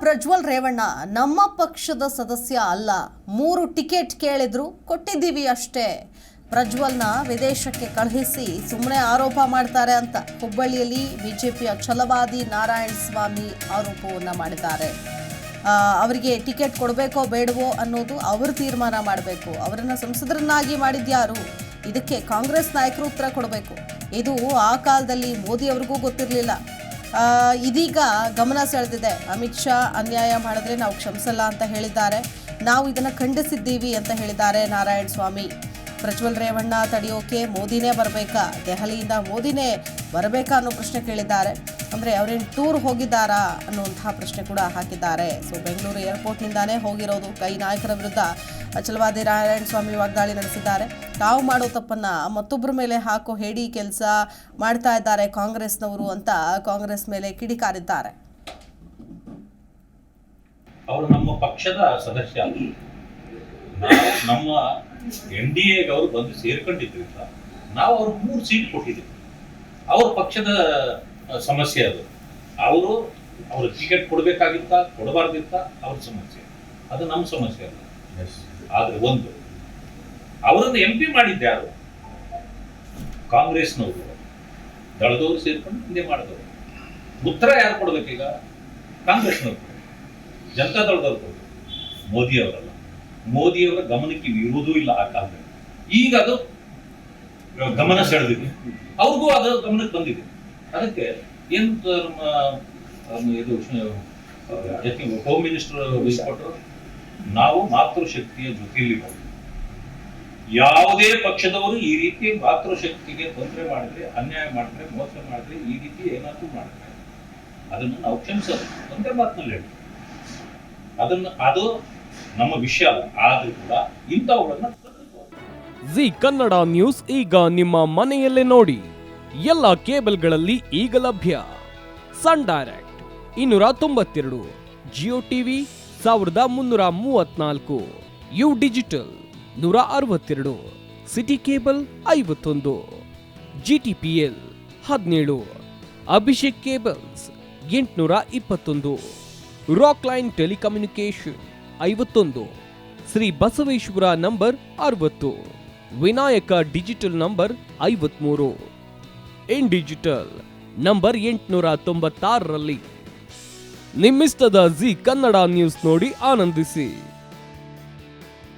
ಪ್ರಜ್ವಲ್ ರೇವಣ್ಣ ನಮ್ಮ ಪಕ್ಷದ ಸದಸ್ಯ ಅಲ್ಲ, 3 ಟಿಕೆಟ್ ಕೇಳಿದ್ರು ಕೊಟ್ಟಿದ್ದೀವಿ ಅಷ್ಟೇ. ಪ್ರಜ್ವಲ್ನ ವಿದೇಶಕ್ಕೆ ಕಳುಹಿಸಿ ಸುಮ್ಮನೆ ಆರೋಪ ಮಾಡ್ತಾರೆ ಅಂತ ಹುಬ್ಬಳ್ಳಿಯಲ್ಲಿ ಬಿಜೆಪಿಯ ಛಲವಾದಿ ನಾರಾಯಣಸ್ವಾಮಿ ಆರೋಪವನ್ನು ಮಾಡಿದ್ದಾರೆ. ಅವರಿಗೆ ಟಿಕೆಟ್ ಕೊಡಬೇಕೋ ಬೇಡವೋ ಅನ್ನೋದು ಅವರು ತೀರ್ಮಾನ ಮಾಡಬೇಕು. ಅವರನ್ನು ಸಂಸದರನ್ನಾಗಿ ಮಾಡಿದ್ಯಾರು? ಇದಕ್ಕೆ ಕಾಂಗ್ರೆಸ್ ನಾಯಕರು ಉತ್ತರ ಕೊಡಬೇಕು. ಇದು ಆ ಕಾಲದಲ್ಲಿ ಮೋದಿ ಅವ್ರಿಗೂ ಗೊತ್ತಿರಲಿಲ್ಲ. ಇದೀಗ ಗಮನ ಸೆಳೆದಿದೆ. ಅಮಿತ್ ಶಾ ಅನ್ಯಾಯ ಮಾಡಿದ್ರೆ ನಾವು ಕ್ಷಮಿಸಲ್ಲ ಅಂತ ಹೇಳಿದ್ದಾರೆ. ನಾವು ಇದನ್ನು ಖಂಡಿಸಿದ್ದೀವಿ ಅಂತ ಹೇಳಿದ್ದಾರೆ ನಾರಾಯಣಸ್ವಾಮಿ. ಪ್ರಜ್ವಲ್ ರೇವಣ್ಣ ತಡೆಯೋಕೆ ಮೋದಿನೇ ಬರಬೇಕಾ, ದೆಹಲಿಯಿಂದ ಮೋದಿನೇ ಬರಬೇಕಾ ಅನ್ನೋ ಪ್ರಶ್ನೆ ಕೇಳಿದ್ದಾರೆ. ಅಂದರೆ ಅವರೇನು ಟೂರ್ ಹೋಗಿದ್ದಾರಾ ಅನ್ನುವಂತಹ ಪ್ರಶ್ನೆ ಕೂಡ ಹಾಕಿದ್ದಾರೆ. ಸೊ ಬೆಂಗಳೂರು ಏರ್ಪೋರ್ಟ್ನಿಂದಾನೇ ಹೋಗಿರೋದು. ಕೈ ನಾಯಕರ ವಿರುದ್ಧ ಛಲವಾದಿ ನಾರಾಯಣಸ್ವಾಮಿ ವಾಗ್ದಾಳಿ ನಡೆಸಿದ್ದಾರೆ. ತಾವು ಮಾಡೋ ತಪ್ಪನ್ನ ಮತ್ತೊಬ್ಬರ ಮೇಲೆ ಹಾಕೋ ಹೇಡಿ ಕೆಲಸ ಮಾಡ್ತಾ ಇದ್ದಾರೆ ಕಾಂಗ್ರೆಸ್ನವರು ಅಂತ ಕಾಂಗ್ರೆಸ್ ಮೇಲೆ ಕಿಡಿಕಾರಿದ್ದಾರೆ. ಅವರು ನಮ್ಮ ಪಕ್ಷದ ಸದಸ್ಯ, ನಮ್ಮ NDA ಅವರು ಬಂದು ಸೇರ್ಕೊಂಡಿದ್ರಿಂದ ನಾವು ಅವ್ರು 3 ಸೀಟ್ ಕೊಟ್ಟಿದ್ದೀವಿ. ಅವ್ರ ಪಕ್ಷದ ಸಮಸ್ಯೆ ಅದು. ಅವ್ರ ಟಿಕೆಟ್ ಕೊಡಬೇಕಾಗಿತ್ತ ಕೊಡಬಾರ್ದಿತ್ತ ಅವ್ರ ಸಮಸ್ಯೆ, ಅದು ನಮ್ಮ ಸಮಸ್ಯೆ ಅಲ್ಲ. ಆದ್ರೆ ಒಂದು, ಅವರನ್ನು MP ಮಾಡಿದ್ಯಾರು? ಕಾಂಗ್ರೆಸ್ನವರು, ದಳದವರು ಸೇರ್ಕೊಂಡು ಹಿಂದೆ ಮಾಡಿದವರು. ಉತ್ತರ ಯಾರು ಕೊಡ್ಬೇಕೀಗ? ಕಾಂಗ್ರೆಸ್ನವರು, ಜನತಾ ದಳದವ್ರು ಕೊಡಬೇಕು, ಮೋದಿ ಅವರಲ್ಲ. ಮೋದಿಯವರ ಗಮನಕ್ಕೆ ಇರುವುದೂ ಇಲ್ಲ ಆ ಕಾಲದಲ್ಲಿ. ಈಗ ಅದು ಗಮನ ಸೆಳೆದಿದೆ, ಅವ್ರಿಗೂ ಅದು ಗಮನಕ್ಕೆ ಬಂದಿದೆ. ಅದಕ್ಕೆ ಏನು ಇದು ಹೋಮ್ ಮಿನಿಸ್ಟರ್ ವಹಿಸಿಕೊಟ್ರು, ನಾವು ಮಾತೃಶಕ್ತಿಯ ಜೊತೆಯಲ್ಲಿ ಯಾವುದೇ ಪಕ್ಷದವರು ಈ ರೀತಿ ಮಾತೃಶಕ್ತಿಗೆ ತೊಂದರೆ ಮಾಡಿದ್ರೆ, ಅನ್ಯಾಯ ಮಾಡಿದ್ರೆ, ಮೋಸ ಮಾಡಿದ್ರೆ, ಈ ರೀತಿ ಏನಾದರೂ ಮಾಡಿದ್ರೆ ಅದನ್ನು ನಾವು ಕ್ಷಮಿಸೋದು ಒಂದೇ ಮಾತಿನಲ್ಲಿ ಹೇಳಿ. ಅದು ನಮ್ಮ ವಿಷಯ ಅಲ್ಲ. ಆದ್ರೂ ಕೂಡ ಇಂಥವುಗಳನ್ನ ಜಿ ಕನ್ನಡ ನ್ಯೂಸ್ ಈಗ ನಿಮ್ಮ ಮನೆಯಲ್ಲೇ ನೋಡಿ. ಎಲ್ಲ ಕೇಬಲ್ಗಳಲ್ಲಿ ಈಗ ಲಭ್ಯ. Sun Direct 292, Jio TV 1334, U digital 162, city cable 51, GTPL 17, Abhishek cables 821, rock line telecommunication 51, Shri Basaveshwara number 60, Vinayaka digital number 53, in digital number 896ರಲ್ಲಿ. ನಿಮ್ಮಿಸ್ತದ ಜಿ ಕನ್ನಡ ನ್ಯೂಸ್ ನೋಡಿ ಆನಂದಿಸಿ.